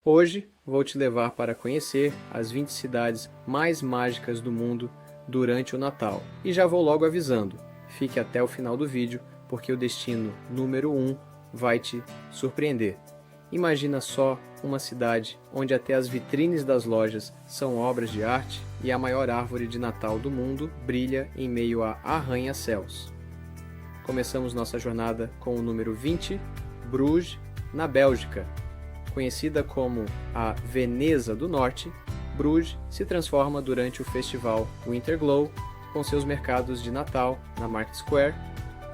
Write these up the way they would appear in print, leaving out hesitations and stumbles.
Hoje vou te levar para conhecer as 20 cidades mais mágicas do mundo durante o Natal. E já vou logo avisando, fique até o final do vídeo porque o destino número 1 vai te surpreender. Imagina só uma cidade onde até as vitrines das lojas são obras de arte e a maior árvore de Natal do mundo brilha em meio a arranha-céus. Começamos nossa jornada com o número 20, Bruges, na Bélgica. Conhecida como a Veneza do Norte, Bruges se transforma durante o festival Winterglow com seus mercados de Natal na Market Square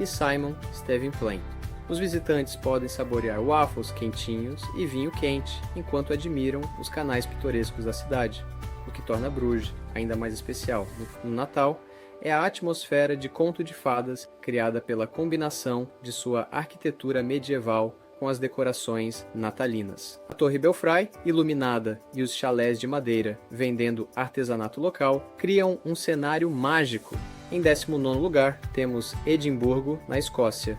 e Simon Stevensplaine. Os visitantes podem saborear waffles quentinhos e vinho quente enquanto admiram os canais pitorescos da cidade. O que torna Bruges ainda mais especial no Natal é a atmosfera de conto de fadas criada pela combinação de sua arquitetura medieval com as decorações natalinas. A Torre Belfry, iluminada, e os chalés de madeira vendendo artesanato local criam um cenário mágico. Em 19º lugar, temos Edimburgo, na Escócia.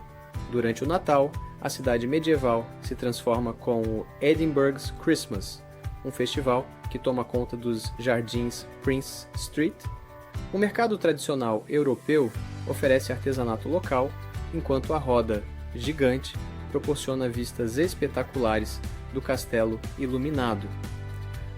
Durante o Natal, a cidade medieval se transforma com o Edinburgh's Christmas, um festival que toma conta dos jardins Prince Street. O mercado tradicional europeu oferece artesanato local, enquanto a roda gigante proporciona vistas espetaculares do castelo iluminado.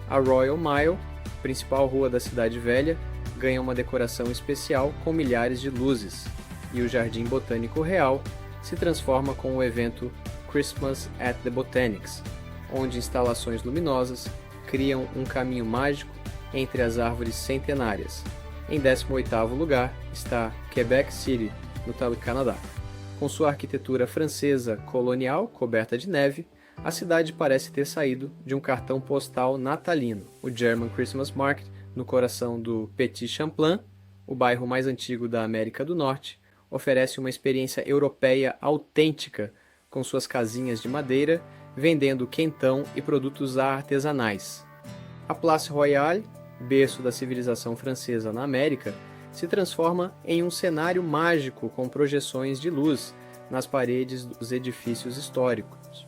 A Royal Mile, principal rua da cidade velha, ganha uma decoração especial com milhares de luzes, e o Jardim Botânico Real se transforma com o evento Christmas at the Botanics, onde instalações luminosas criam um caminho mágico entre as árvores centenárias. Em 18º lugar está Quebec City, no Canadá. Com sua arquitetura francesa colonial coberta de neve, a cidade parece ter saído de um cartão postal natalino. O German Christmas Market, no coração do Petit Champlain, o bairro mais antigo da América do Norte, oferece uma experiência europeia autêntica, com suas casinhas de madeira, vendendo quentão e produtos artesanais. A Place Royale, berço da civilização francesa na América, se transforma em um cenário mágico com projeções de luz nas paredes dos edifícios históricos.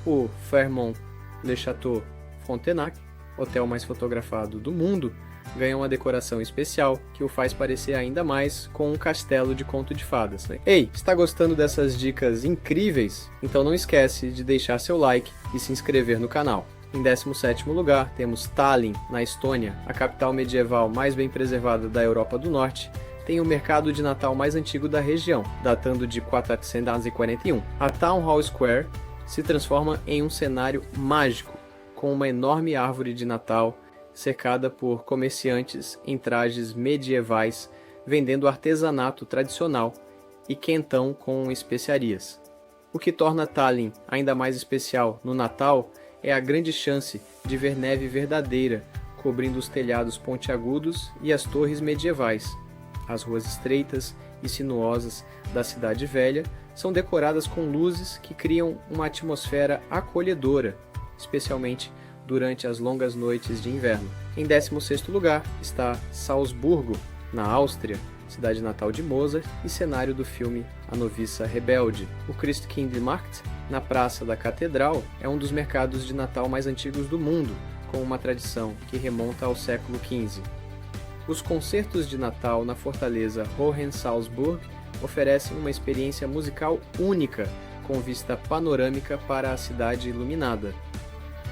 O Fairmont-le-Château Frontenac, hotel mais fotografado do mundo, ganha uma decoração especial que o faz parecer ainda mais com um castelo de conto de fadas. Ei, está gostando dessas dicas incríveis? Então não esquece de deixar seu like e se inscrever no canal. Em 17º lugar, temos Tallinn, na Estônia, a capital medieval mais bem preservada da Europa do Norte, tem o mercado de Natal mais antigo da região, datando de 441. A Town Hall Square se transforma em um cenário mágico, com uma enorme árvore de Natal cercada por comerciantes em trajes medievais vendendo artesanato tradicional e quentão com especiarias. O que torna Tallinn ainda mais especial no Natal é a grande chance de ver neve verdadeira, cobrindo os telhados pontiagudos e as torres medievais. As ruas estreitas e sinuosas da cidade velha são decoradas com luzes que criam uma atmosfera acolhedora, especialmente durante as longas noites de inverno. Em 16º lugar está Salzburgo, na Áustria, cidade natal de Mozart e cenário do filme A Noviça Rebelde. O Christkindlmarkt, na Praça da Catedral, é um dos mercados de Natal mais antigos do mundo, com uma tradição que remonta ao século XV. Os concertos de Natal na fortaleza Hohensalzburg oferecem uma experiência musical única, com vista panorâmica para a cidade iluminada.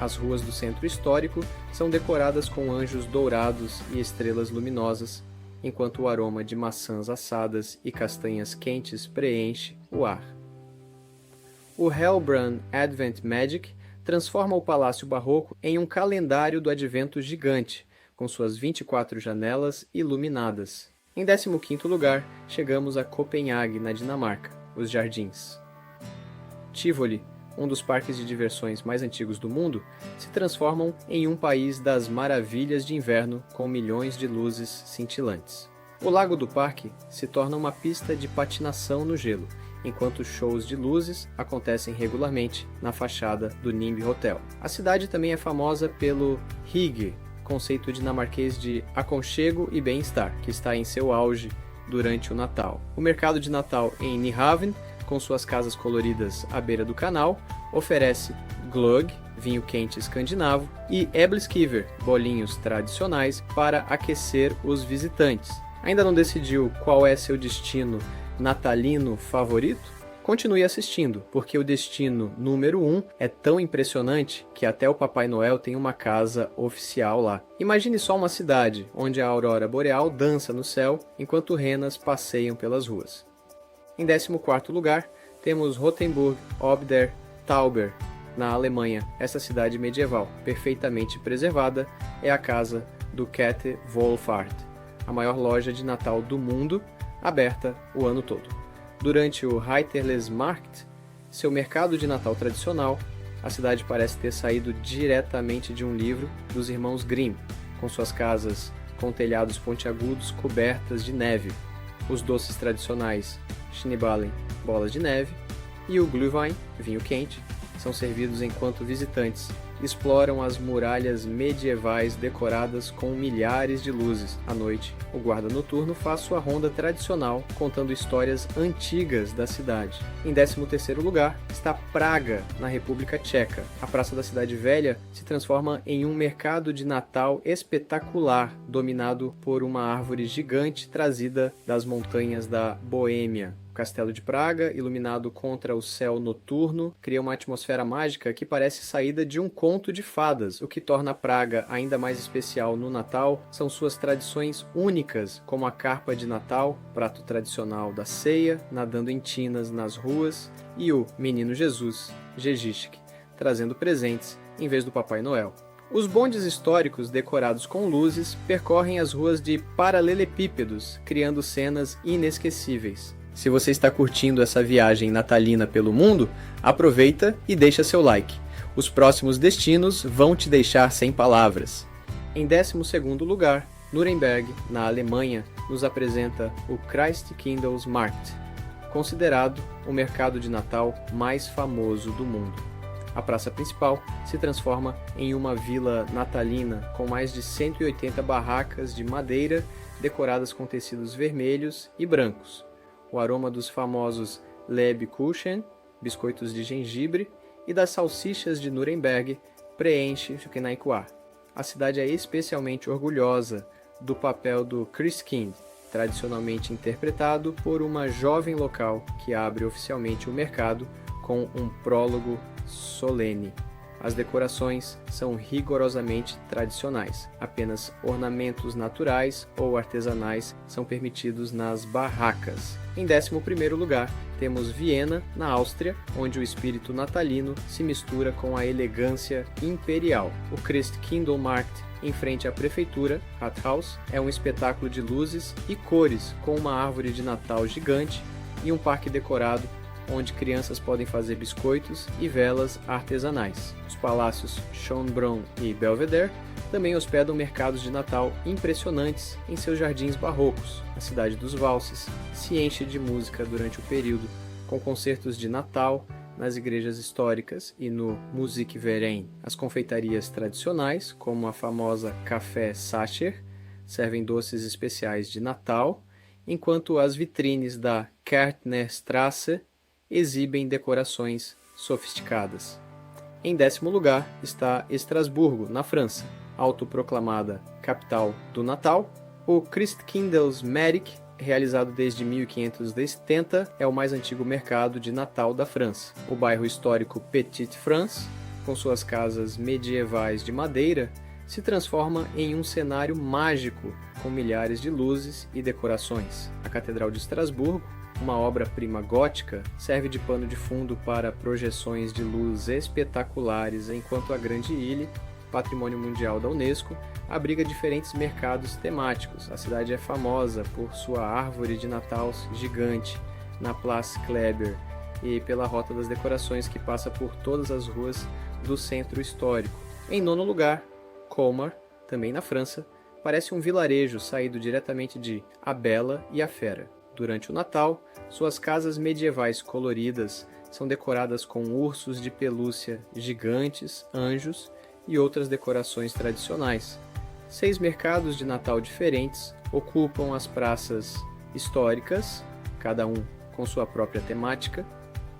As ruas do centro histórico são decoradas com anjos dourados e estrelas luminosas, enquanto o aroma de maçãs assadas e castanhas quentes preenche o ar. O Hellbrunn Advent Magic transforma o Palácio Barroco em um calendário do Advento gigante, com suas 24 janelas iluminadas. Em 15º lugar, chegamos a Copenhague, na Dinamarca, os jardins. Tivoli, um dos parques de diversões mais antigos do mundo, se transformam em um país das maravilhas de inverno com milhões de luzes cintilantes. O lago do parque se torna uma pista de patinação no gelo, enquanto shows de luzes acontecem regularmente na fachada do Nimb Hotel. A cidade também é famosa pelo hygge, conceito dinamarquês de aconchego e bem-estar, que está em seu auge durante o Natal. O mercado de Natal em Nyhavn, com suas casas coloridas à beira do canal, oferece glögg, vinho quente escandinavo, e Äppelskiver, bolinhos tradicionais para aquecer os visitantes. Ainda não decidiu qual é seu destino natalino favorito? Continue assistindo, porque o destino número 1 é tão impressionante que até o Papai Noel tem uma casa oficial lá. Imagine só uma cidade onde a aurora boreal dança no céu enquanto renas passeiam pelas ruas. Em 14º lugar, temos Rothenburg ob der Tauber, na Alemanha. Essa cidade medieval, perfeitamente preservada, é a casa do Käthe Wohlfahrt, a maior loja de Natal do mundo, aberta o ano todo. Durante o Heiterlesmarkt, seu mercado de Natal tradicional, a cidade parece ter saído diretamente de um livro dos irmãos Grimm, com suas casas com telhados pontiagudos cobertas de neve, os doces tradicionais Schneeballen, bolas de neve, e o Glühwein, vinho quente, são servidos enquanto visitantes exploram as muralhas medievais decoradas com milhares de luzes. À noite, o guarda noturno faz sua ronda tradicional contando histórias antigas da cidade. Em 13º lugar está Praga, na República Tcheca. A Praça da Cidade Velha se transforma em um mercado de Natal espetacular, dominado por uma árvore gigante trazida das montanhas da Boêmia. O Castelo de Praga, iluminado contra o céu noturno, cria uma atmosfera mágica que parece saída de um conto de fadas. O que torna Praga ainda mais especial no Natal são suas tradições únicas, como a carpa de Natal, prato tradicional da ceia, nadando em tinas nas ruas, e o Menino Jesus, Ježíšek, trazendo presentes em vez do Papai Noel. Os bondes históricos decorados com luzes percorrem as ruas de paralelepípedos, criando cenas inesquecíveis. Se você está curtindo essa viagem natalina pelo mundo, aproveita e deixa seu like. Os próximos destinos vão te deixar sem palavras. Em 12º lugar, Nuremberg, na Alemanha, nos apresenta o Christkindlesmarkt, considerado o mercado de Natal mais famoso do mundo. A praça principal se transforma em uma vila natalina com mais de 180 barracas de madeira decoradas com tecidos vermelhos e brancos. O aroma dos famosos Lebkuchen, biscoitos de gengibre, e das salsichas de Nuremberg preenche o ar. A cidade é especialmente orgulhosa do papel do Christkind, tradicionalmente interpretado por uma jovem local que abre oficialmente o mercado com um prólogo solene. As decorações são rigorosamente tradicionais. Apenas ornamentos naturais ou artesanais são permitidos nas barracas. Em 11º lugar, temos Viena, na Áustria, onde o espírito natalino se mistura com a elegância imperial. O Christkindlmarkt, em frente à prefeitura, Rathaus, é um espetáculo de luzes e cores com uma árvore de Natal gigante e um parque decorado onde crianças podem fazer biscoitos e velas artesanais. Os palácios Schönbrunn e Belvedere também hospedam mercados de Natal impressionantes em seus jardins barrocos. A cidade dos valses se enche de música durante o período, com concertos de Natal nas igrejas históricas e no Musikverein. As confeitarias tradicionais, como a famosa Café Sacher, servem doces especiais de Natal, enquanto as vitrines da Kärtnerstraße exibem decorações sofisticadas. Em 10º lugar está Estrasburgo, na França, autoproclamada capital do Natal. O Christkindlesmarkt, realizado desde 1570, é o mais antigo mercado de Natal da França. O bairro histórico Petite France, com suas casas medievais de madeira, se transforma em um cenário mágico com milhares de luzes e decorações. A Catedral de Estrasburgo, uma obra-prima gótica, serve de pano de fundo para projeções de luz espetaculares, enquanto a Grande Ile, Patrimônio Mundial da Unesco, abriga diferentes mercados temáticos. A cidade é famosa por sua árvore de Natal gigante na Place Kléber e pela rota das decorações que passa por todas as ruas do centro histórico. Em 9º lugar, Colmar, também na França, parece um vilarejo saído diretamente de A Bela e a Fera. Durante o Natal, suas casas medievais coloridas são decoradas com ursos de pelúcia gigantes, anjos e outras decorações tradicionais. 6 mercados de Natal diferentes ocupam as praças históricas, cada um com sua própria temática,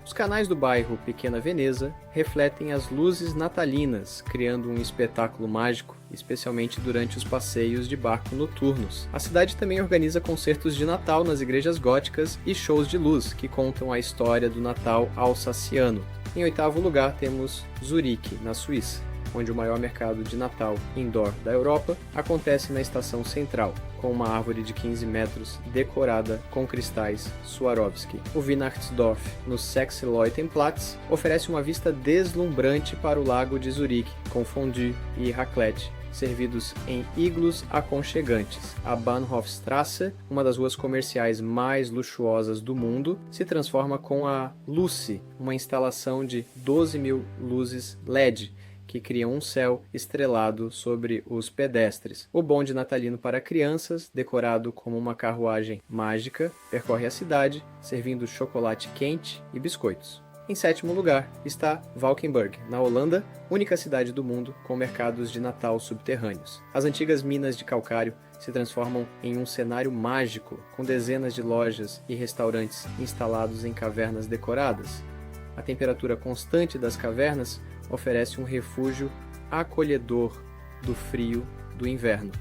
Os canais do bairro Pequena Veneza refletem as luzes natalinas, criando um espetáculo mágico, especialmente durante os passeios de barco noturnos. A cidade também organiza concertos de Natal nas igrejas góticas e shows de luz, que contam a história do Natal alsaciano. Em oitavo lugar, temos Zurique, na Suíça, onde o maior mercado de Natal indoor da Europa acontece na estação central, com uma árvore de 15 metros decorada com cristais Swarovski. O Weihnachtsdorf, no Sechs-Leuten-Platz, oferece uma vista deslumbrante para o lago de Zurique, com fondue e raclette, servidos em iglus aconchegantes. A Bahnhofstrasse, uma das ruas comerciais mais luxuosas do mundo, se transforma com a Lucy, uma instalação de 12.000 luzes LED, que criam um céu estrelado sobre os pedestres. O bonde natalino para crianças, decorado como uma carruagem mágica, percorre a cidade, servindo chocolate quente e biscoitos. Em sétimo lugar está Valkenburg, na Holanda, única cidade do mundo com mercados de Natal subterrâneos. As antigas minas de calcário se transformam em um cenário mágico, com dezenas de lojas e restaurantes instalados em cavernas decoradas. A temperatura constante das cavernas oferece um refúgio acolhedor do frio do inverno.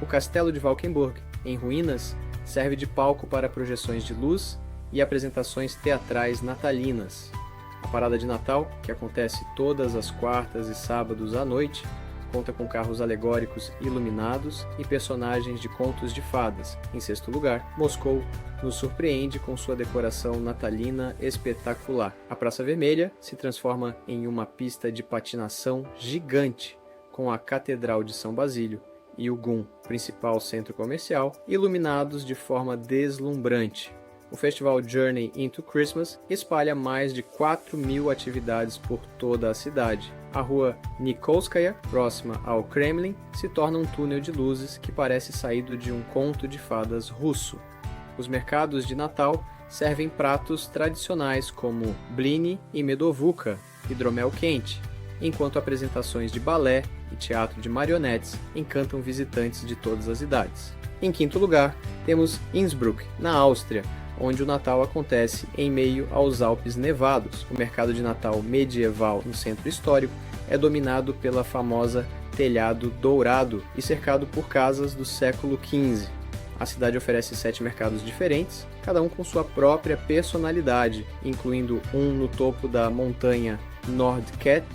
O castelo de Valkenburg, em ruínas, serve de palco para projeções de luz e apresentações teatrais natalinas. A parada de Natal, que acontece todas as quartas e sábados à noite, conta com carros alegóricos iluminados e personagens de contos de fadas. Em sexto lugar, Moscou nos surpreende com sua decoração natalina espetacular. A Praça Vermelha se transforma em uma pista de patinação gigante, com a Catedral de São Basílio e o GUM, principal centro comercial, iluminados de forma deslumbrante. O festival Journey into Christmas espalha mais de 4.000 atividades por toda a cidade. A rua Nikolskaya, próxima ao Kremlin, se torna um túnel de luzes que parece saído de um conto de fadas russo. Os mercados de Natal servem pratos tradicionais como blini e medovuka, hidromel quente, enquanto apresentações de balé e teatro de marionetes encantam visitantes de todas as idades. Em quinto lugar, temos Innsbruck, na Áustria, onde o Natal acontece em meio aos Alpes nevados. O mercado de Natal medieval no centro histórico é dominado pela famosa Telhado Dourado e cercado por casas do século XV. A cidade oferece 7 mercados diferentes, cada um com sua própria personalidade, incluindo um no topo da montanha Nordket,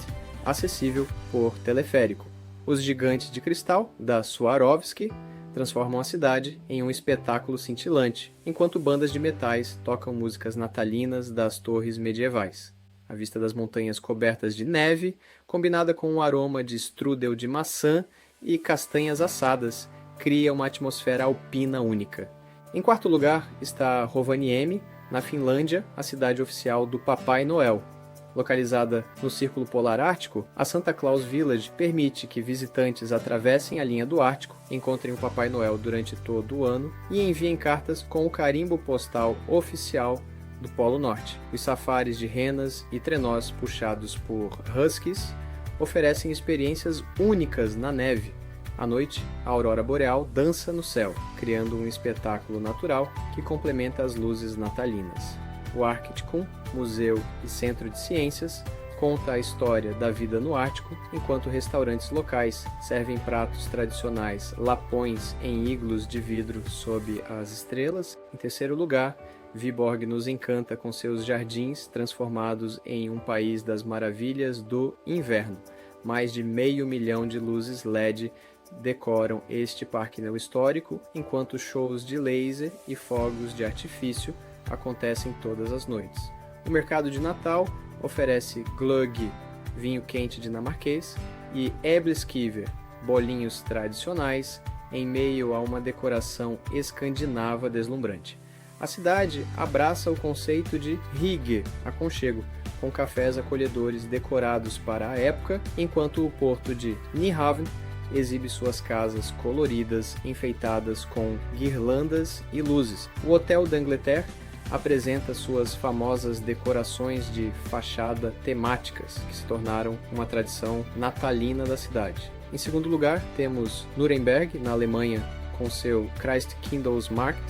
acessível por teleférico. Os gigantes de cristal, da Swarovski, transformam a cidade em um espetáculo cintilante, enquanto bandas de metais tocam músicas natalinas das torres medievais. A vista das montanhas cobertas de neve, combinada com um aroma de strudel de maçã e castanhas assadas, cria uma atmosfera alpina única. Em quarto lugar está Rovaniemi, na Finlândia, a cidade oficial do Papai Noel. Localizada no Círculo Polar Ártico, a Santa Claus Village permite que visitantes atravessem a linha do Ártico, encontrem o Papai Noel durante todo o ano e enviem cartas com o carimbo postal oficial do Polo Norte. Os safaris de renas e trenós puxados por huskies oferecem experiências únicas na neve. À noite, a aurora boreal dança no céu, criando um espetáculo natural que complementa as luzes natalinas. O Arktikon, museu e centro de ciências, conta a história da vida no Ártico, enquanto restaurantes locais servem pratos tradicionais lapões em iglus de vidro sob as estrelas. Em terceiro lugar, Viborg nos encanta com seus jardins transformados em um país das maravilhas do inverno. Mais de 500 mil de luzes LED decoram este parque histórico, enquanto shows de laser e fogos de artifício acontecem todas as noites. O mercado de Natal oferece gløgg, vinho quente dinamarquês, e æbleskiver, bolinhos tradicionais, em meio a uma decoração escandinava deslumbrante. A cidade abraça o conceito de hygge, aconchego, com cafés acolhedores decorados para a época, enquanto o porto de Nyhavn exibe suas casas coloridas, enfeitadas com guirlandas e luzes. O Hotel d'Angleterre apresenta suas famosas decorações de fachada temáticas, que se tornaram uma tradição natalina da cidade. Em segundo lugar, temos Nuremberg, na Alemanha, com seu Christkindlesmarkt,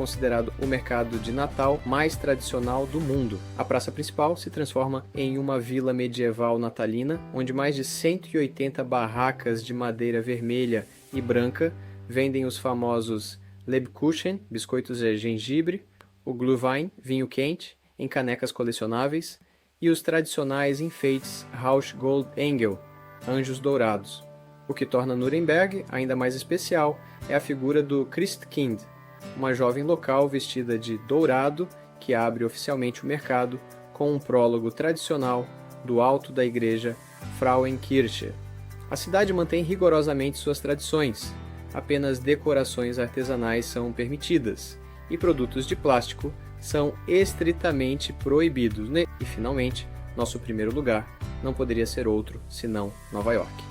considerado o mercado de Natal mais tradicional do mundo. A praça principal se transforma em uma vila medieval natalina, onde mais de 180 barracas de madeira vermelha e branca vendem os famosos Lebkuchen, biscoitos de gengibre, o Glühwein, vinho quente, em canecas colecionáveis, e os tradicionais enfeites Rausch Gold Engel, anjos dourados. O que torna Nuremberg ainda mais especial é a figura do Christkind, uma jovem local vestida de dourado que abre oficialmente o mercado com um prólogo tradicional do alto da igreja Frauenkirche. A cidade mantém rigorosamente suas tradições, apenas decorações artesanais são permitidas e produtos de plástico são estritamente proibidos. E finalmente, nosso primeiro lugar não poderia ser outro senão Nova York.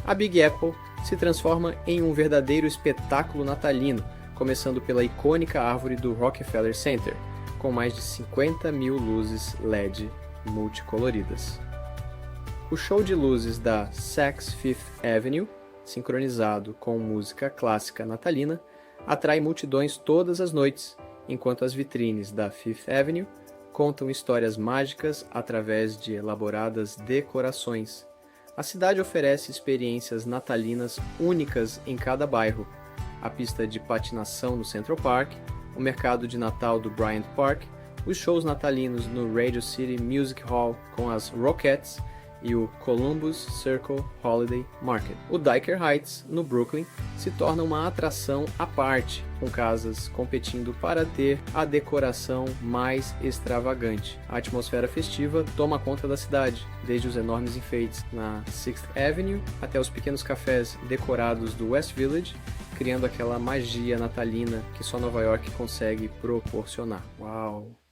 A Big Apple se transforma em um verdadeiro espetáculo natalino, começando pela icônica árvore do Rockefeller Center, com mais de 50 mil luzes LED multicoloridas. O show de luzes da Saks Fifth Avenue, sincronizado com música clássica natalina, atrai multidões todas as noites, enquanto as vitrines da Fifth Avenue contam histórias mágicas através de elaboradas decorações. A cidade oferece experiências natalinas únicas em cada bairro. A pista de patinação no Central Park, o mercado de Natal do Bryant Park, os shows natalinos no Radio City Music Hall com as Rockettes e o Columbus Circle Holiday Market. O Dyker Heights, no Brooklyn, se torna uma atração à parte, com casas competindo para ter a decoração mais extravagante. A atmosfera festiva toma conta da cidade, desde os enormes enfeites na Sixth Avenue até os pequenos cafés decorados do West Village, criando aquela magia natalina que só Nova York consegue proporcionar. Uau!